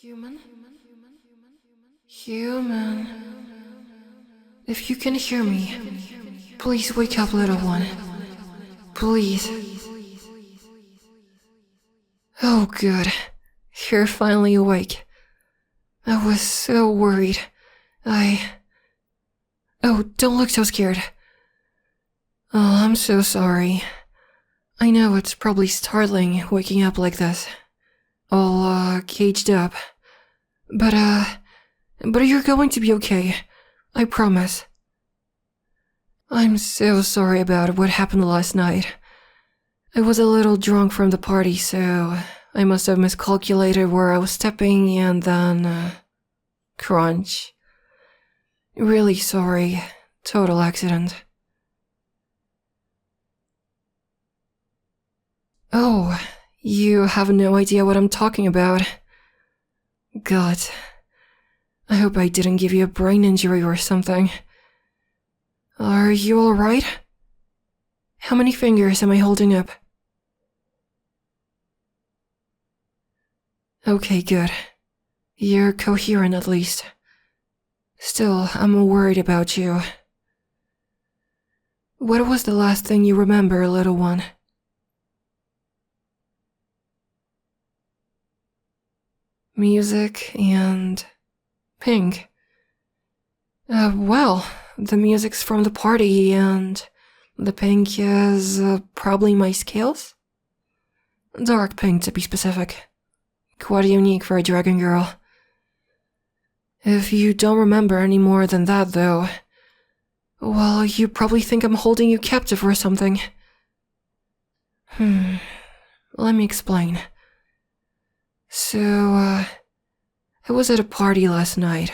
Human? Human. If you can hear me, please wake up, little one. Please. Oh, good. You're finally awake. I was so worried. Oh, don't look so scared. Oh, I'm so sorry. I know it's probably startling waking up like this. All, caged up. But you're going to be okay. I promise. I'm so sorry about what happened last night. I was a little drunk from the party, so I must have miscalculated where I was stepping and then, crunch. Really sorry. Total accident. Oh, you have no idea what I'm talking about. God. I hope I didn't give you a brain injury or something. Are you alright? How many fingers am I holding up? Okay, good. You're coherent at least. Still, I'm worried about you. What was the last thing you remember, little one? Music and pink. Well, the music's from the party and the pink is probably my scales? Dark pink to be specific. Quite unique for a dragon girl. If you don't remember any more than that though, well, you probably think I'm holding you captive or something. Let me explain. So, I was at a party last night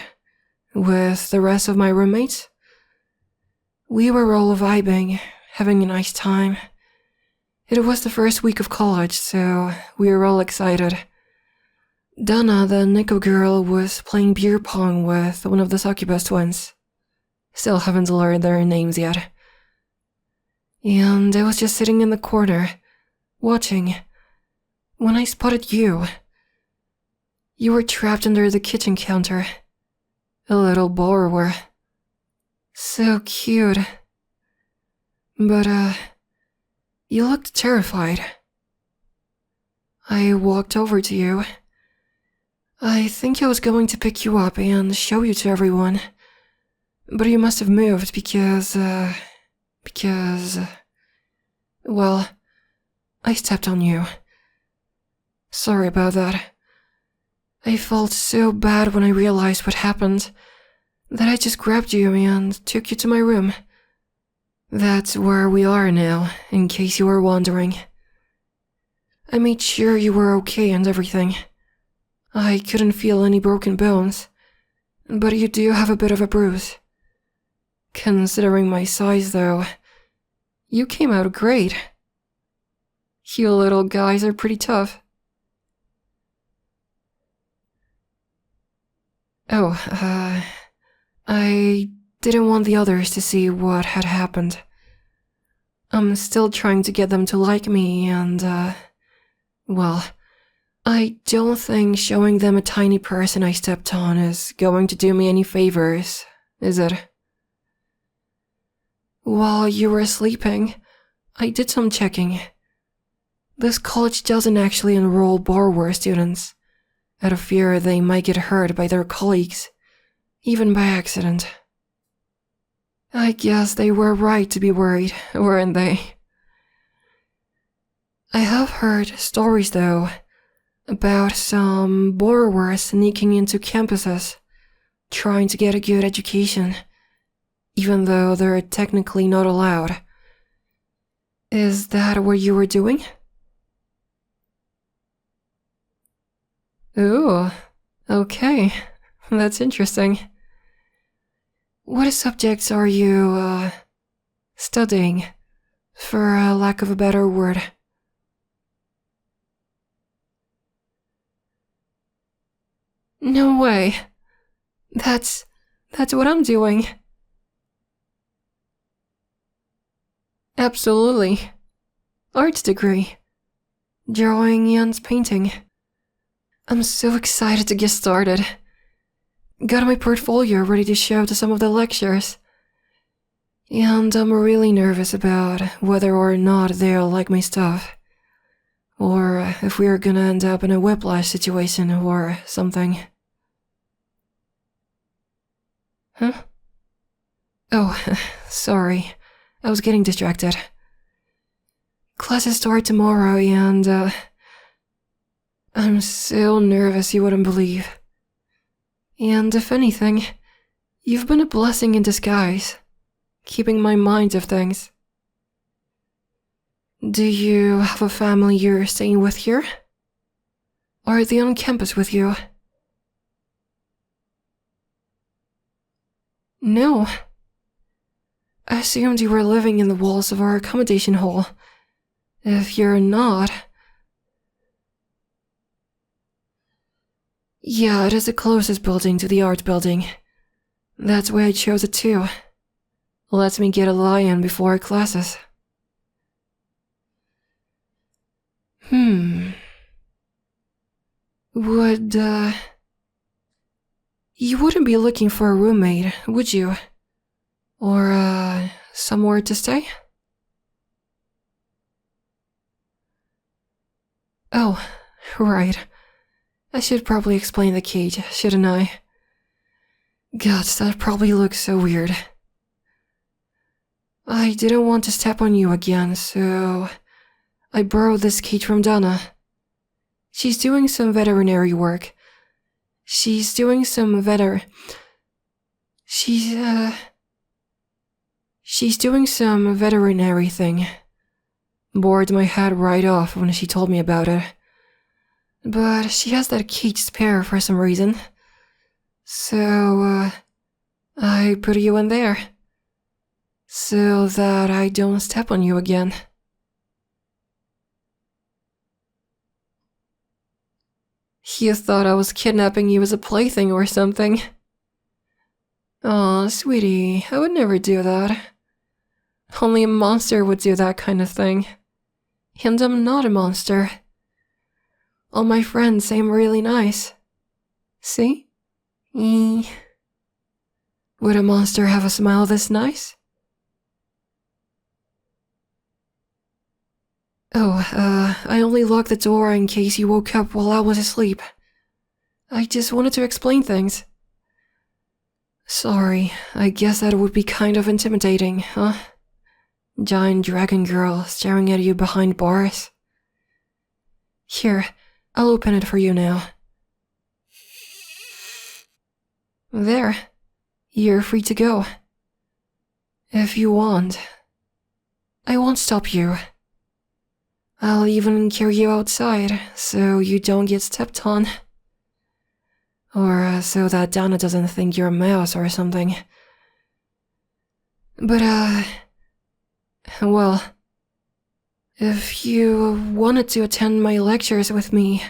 with the rest of my roommates. We were all vibing, having a nice time. It was the first week of college, so we were all excited. Donna, the Nico girl, was playing beer pong with one of the succubus twins. Still haven't learned their names yet. And I was just sitting in the corner, watching, when I spotted you. You were trapped under the kitchen counter. A little borrower. So cute. But, you looked terrified. I walked over to you. I think I was going to pick you up and show you to everyone. But you must have moved because, well, I stepped on you. Sorry about that. I felt so bad when I realized what happened that I just grabbed you and took you to my room. That's where we are now, in case you were wondering. I made sure you were okay and everything. I couldn't feel any broken bones, but you do have a bit of a bruise. Considering my size though, you came out great. You little guys are pretty tough. Oh, I didn't want the others to see what had happened. I'm still trying to get them to like me and, well, I don't think showing them a tiny person I stepped on is going to do me any favors, is it? While you were sleeping, I did some checking. This college doesn't actually enroll borrower students, out of fear they might get hurt by their colleagues, even by accident. I guess they were right to be worried, weren't they? I have heard stories, though, about some borrowers sneaking into campuses, trying to get a good education, even though they're technically not allowed. Is that what you were doing? Ooh, okay, that's interesting. What subjects are you, studying, for lack of a better word? No way. That's what I'm doing. Absolutely. Art degree. Drawing and painting. I'm so excited to get started. Got my portfolio ready to show to some of the lectures. And I'm really nervous about whether or not they'll like my stuff. Or if we're gonna end up in a whiplash situation or something. Huh? Oh, sorry. I was getting distracted. Classes start tomorrow and, I'm so nervous you wouldn't believe. And if anything, you've been a blessing in disguise, keeping my mind off things. Do you have a family you're staying with here? Are they on campus with you? No. I assumed you were living in the walls of our accommodation hall. If you're not... Yeah, it is the closest building to the art building. That's why I chose it too. Lets me get a lie-in before classes. Would, you wouldn't be looking for a roommate, would you? Or, somewhere to stay? Oh, right. I should probably explain the cage, shouldn't I? God, that probably looks so weird. I didn't want to step on you again, so I borrowed this cage from Donna. She's doing some veterinary work. She's doing some veterinary thing. Bored my head right off when she told me about it. But she has that cage spare for some reason. So, I put you in there. So that I don't step on you again. You thought I was kidnapping you as a plaything or something. Aw, sweetie, I would never do that. Only a monster would do that kind of thing. And I'm not a monster. All my friends say I'm really nice. See? Would a monster have a smile this nice? Oh, I only locked the door in case you woke up while I was asleep. I just wanted to explain things. Sorry, I guess that would be kind of intimidating, huh? Giant dragon girl staring at you behind bars. Here, I'll open it for you now. There, you're free to go. If you want. I won't stop you. I'll even carry you outside so you don't get stepped on. Or so that Donna doesn't think you're a mouse or something. But, well, if you wanted to attend my lectures with me,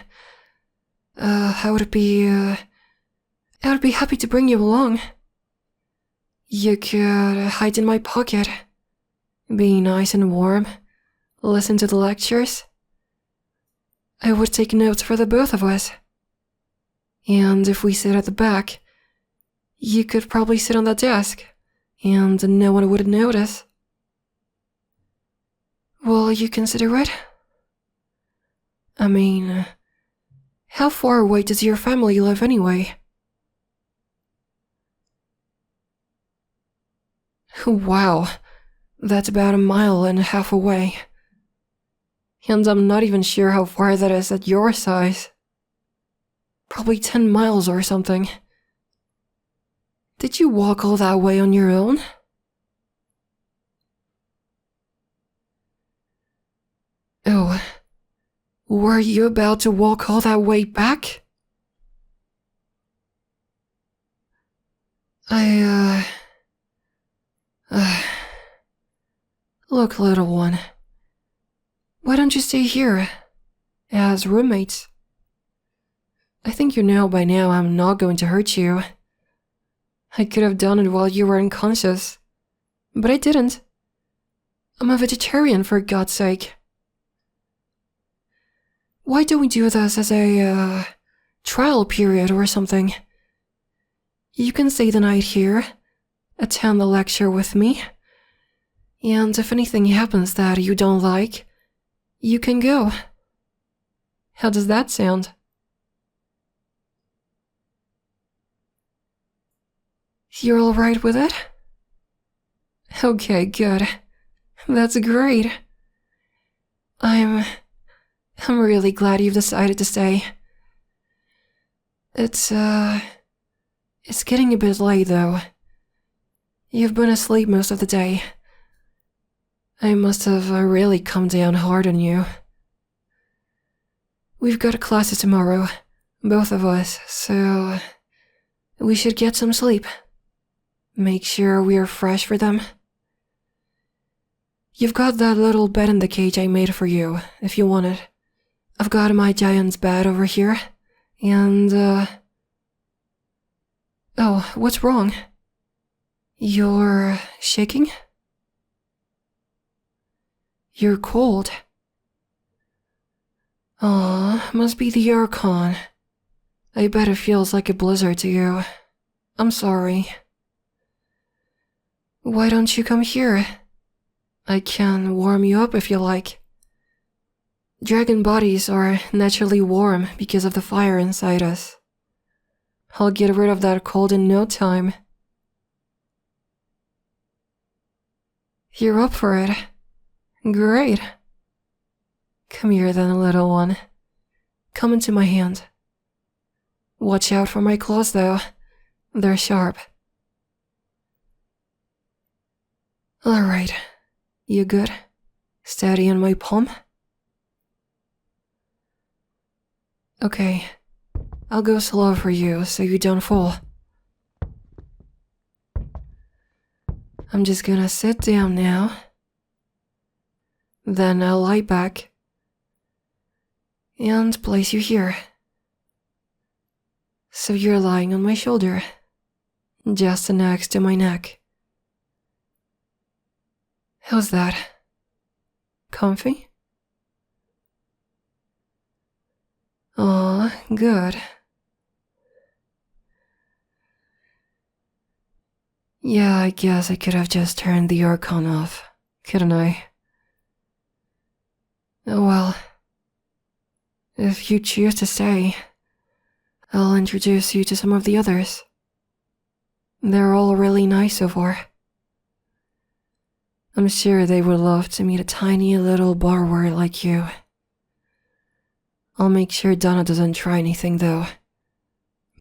I would be happy to bring you along. You could hide in my pocket, be nice and warm, listen to the lectures. I would take notes for the both of us. And if we sit at the back, you could probably sit on that desk, and no one would notice. Will you consider it? I mean, how far away does your family live anyway? Wow, that's about 1.5 miles away. And I'm not even sure how far that is at your size. Probably 10 miles or something. Did you walk all that way on your own? Oh, were you about to walk all that way back? Look, little one. Why don't you stay here, as roommates? I think you know by now I'm not going to hurt you. I could have done it while you were unconscious, but I didn't. I'm a vegetarian, for God's sake. Why don't we do this as a, trial period or something. You can stay the night here, attend the lecture with me, and if anything happens that you don't like, you can go. How does that sound? You're alright with it? Okay, good. That's great. I'm really glad you've decided to stay. It's getting a bit late though. You've been asleep most of the day. I must have really come down hard on you. We've got classes tomorrow, both of us, so we should get some sleep. Make sure we are fresh for them. You've got that little bed in the cage I made for you, if you want it. I've got my giant's bed over here, and oh, what's wrong? You're shaking? You're cold. Aw, must be the aircon. I bet it feels like a blizzard to you. I'm sorry. Why don't you come here? I can warm you up if you like. Dragon bodies are naturally warm because of the fire inside us. I'll get rid of that cold in no time. You're up for it. Great. Come here then, little one. Come into my hand. Watch out for my claws though. They're sharp. Alright. You good? Steady on my palm? Okay. I'll go slow for you so you don't fall. I'm just gonna sit down now. Then I'll lie back and place you here. So you're lying on my shoulder, just next to my neck. How's that? Comfy? Aw, good. Yeah, I guess I could have just turned the aircon off, couldn't I? Oh well. If you choose to stay, I'll introduce you to some of the others. They're all really nice so far. I'm sure they would love to meet a tiny little borrower like you. I'll make sure Donna doesn't try anything though.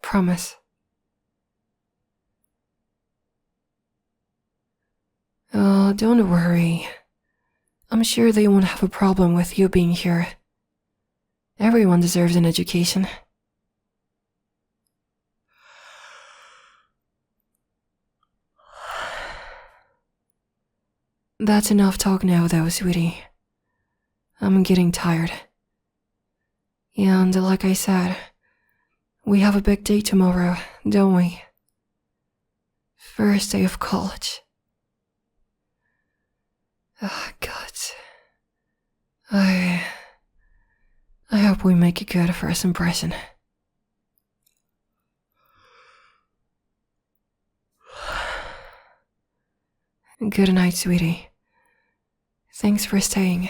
Promise. Oh, don't worry. I'm sure they won't have a problem with you being here. Everyone deserves an education. That's enough talk now though, sweetie. I'm getting tired. And like I said, we have a big day tomorrow, don't we? First day of college. Oh, God. I hope we make a good first impression. Good night, sweetie. Thanks for staying.